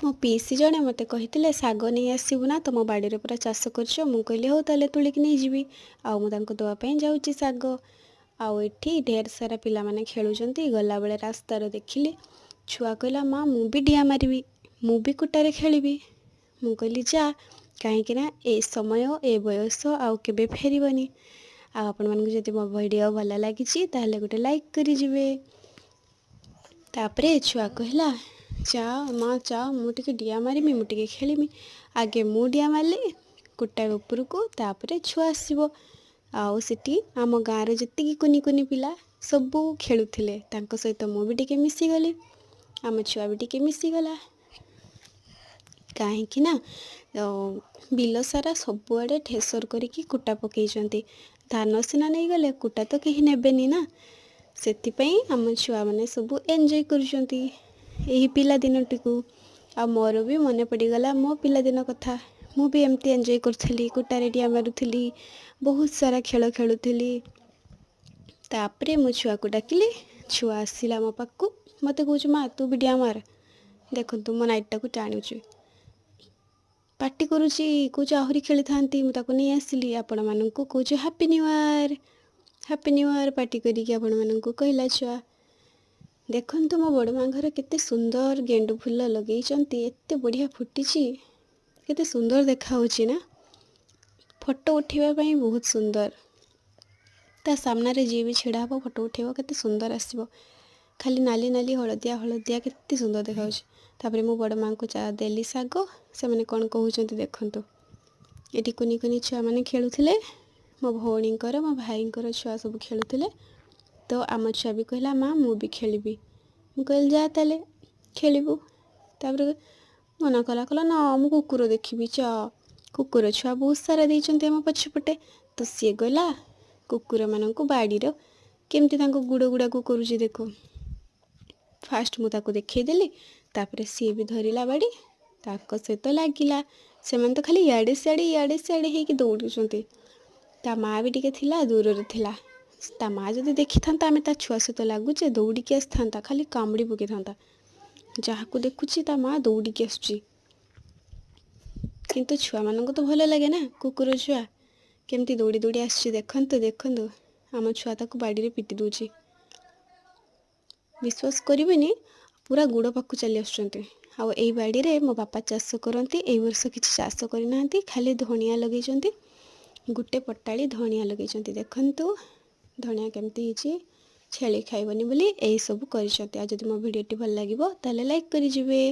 मो पीसी जड़े मत कही शाग नहीं आसबू ना तुम बाड़ी पूरा चाष कर मुझे कहली हो ताले तुलिक नहीं जी आउे देवाई जाऊँगी शाग आठी ढेर सारा पिला माने खेलुंट गला बेले रास्तार देखिली छुआ कहला माँ मु भी डिया मारि मु भी कुटारे खेली मु कहली जा कहीं ए समय ए बयस आउ के फेरबनी आपण मानक जदि मो वीडियो भल लगी ताले गोटे लाइक करें तापरे छुआ कहला चा माँ चा मुझे डिया मारिमी मुझे खेलमी आगे मु डिया मारे कुटा ऊपर को तापरे छुआ आसब आठी आम गाँव जी कुनी कुनी पिला सबू खेलुले सहित मु भी टिके मिसीगली आम छुआ भी टिके मिसीगला कहीं बिल सारा सबुआड़े ठेसर करके कुटा पकई धान सीना नहीं गले कुटा तो कहीं नेबेनी ना से आम छुआ मैंने सब एंजॉय करुँच पिला दिनटी को आ मोर भी मन पड़गला मो पिला दिन कथा मु भी एमती एंजॉय करी कुटारे डिया मारुली बहुत सारा खेल खेलुली तापरे मो छुआ को डाकिली छुआ आसला मो पाक मत कह माँ तू भी डिया मार देखु मो नाइटा को टाणुची पार्टी करुँची कौच आहरी खेली था मुझे नहीं आसिली आपण मानक कौच हैप्पी न्यू इयर पार्टी करिकी आपण मानक कहला छुआ देखु मो बड़ माँ घर केते सुंदर गेंडु फूल लगे एते बढ़िया फुटी केते सुंदर देखा ना फोटो उठेबाई बहुत सुंदर ता सामने रे जी भी छिड़ा हम फोटो उठेब केते सुंदर आसब खाली नाली नाली हलदिया हलदिया केते सुंदर देखा तापरे मो बड़ माँ को चा देली शाग से मैंने कौन कहते देखु ये कुनी कुनी छुआ मैंने खेलुले मो भौणी मो भाई छुआ सब खेलुले तो आम छुआ भी कहला माँ मु भी खेली मु कहल जा ताले खेलबू तापर मना कला कहला ना मु कुकुर देखी चा कुकुर छुआ बहुत सारा देते आम पछपटे तो सी गला कुकुर मान बाड़ीर केमती गुड़ गुड़ा को करुँच देख फास्ट मुझे देखईदेली तापर सी भी धरला बाड़ी ताक सहित लगिला से तो खाली इड़े सियाड़े होगी दौड़ुंट ता माँ भी टिके थिला दूर थिला ता माँ जदि देखी था आम ता छुआ सहित लगुचे दौड़िकी आसी था खाली कामुड़ी पकई था जहाँ को देखुची ता माँ दौड़िकी आसुची किंतु छुआ मानक तो भल लगे ना कुकुर छुआ केमती दौड़ी दौड़ी आसुची देखंतु देखंतु आम छुआ ताको बाड़ी रे पिटी दूची विश्वास करिवेनी पूरा गुड़ पाक चली आसुचंती आउ एई बाड़ी रे मो बापा चाष करती एई वर्ष किछि चाष करना खाली धनिया लगे गुटे पटाड़ी धनिया लगे देखंतु धनिया केमती हिची छेली खाइबनी बोली एई सब करिसंती आ जदि मो वीडियोटी भल लागिबो ताले लाइक करि जिवे।